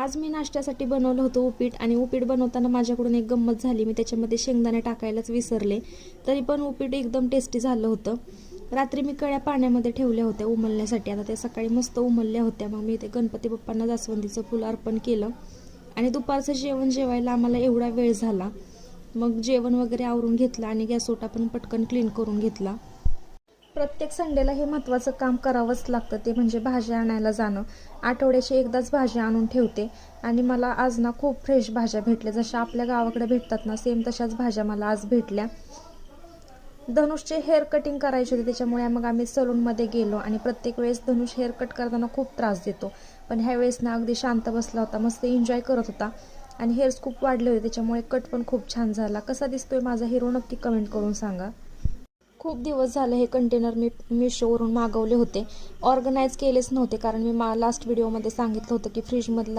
आज मी नाश्त्यासाठी बनवलं होतं उपीट आणि उपीट बनवताना माझ्याकडून एक गंमत झाली. मी त्याच्यामध्ये शेंगदाणे टाकायलाच विसरले, तरी पण उपीट एकदम टेस्टी झालं होतं. रात्री मी कळ्या पाण्यामध्ये ठेवल्या होत्या उमलण्यासाठी. आता त्या सकाळी मस्त उमलल्या होत्या. मग मी ते गणपती बाप्पांना जास्वंदीचं फुल अर्पण केलं आणि दुपारचं जेवण जेवायला आम्हाला एवढा वेळ झाला. मग जेवण वगैरे आवरून घेतलं आणि गॅस ओटा पण पटकन क्लीन करून घेतला. प्रत्येक संडेला हे महत्त्वाचं काम करावंच लागतं, ते म्हणजे भाज्या आणायला जाणं. आठवड्याची एकदाच भाज्या आणून ठेवते आणि मला आज ना खूप फ्रेश भाज्या भेटल्या. जशा आपल्या गावाकडे भेटतात ना, सेम तशाच भाज्या मला आज भेटल्या. धनुषचे हेअर कटिंग करायचे होते, त्याच्यामुळे मग आम्ही सलूनमध्ये गेलो आणि प्रत्येक वेळेस धनुष हेअर कट करताना खूप त्रास देतो, पण ह्यावेळेस ना अगदी शांत बसला होता, मस्त एन्जॉय करत होता आणि हेअर्स खूप वाढले होते, त्याच्यामुळे कट पण खूप छान झाला. कसा दिसतोय माझा हिरो नक्की कमेंट करून सांगा. खूप दिवस झाले हे कंटेनर मी मिशोवरून मागवले होते. ऑर्गनाईज केलेच नव्हते, कारण मी लास्ट व्हिडिओमध्ये सांगितलं होतं की फ्रीजमधला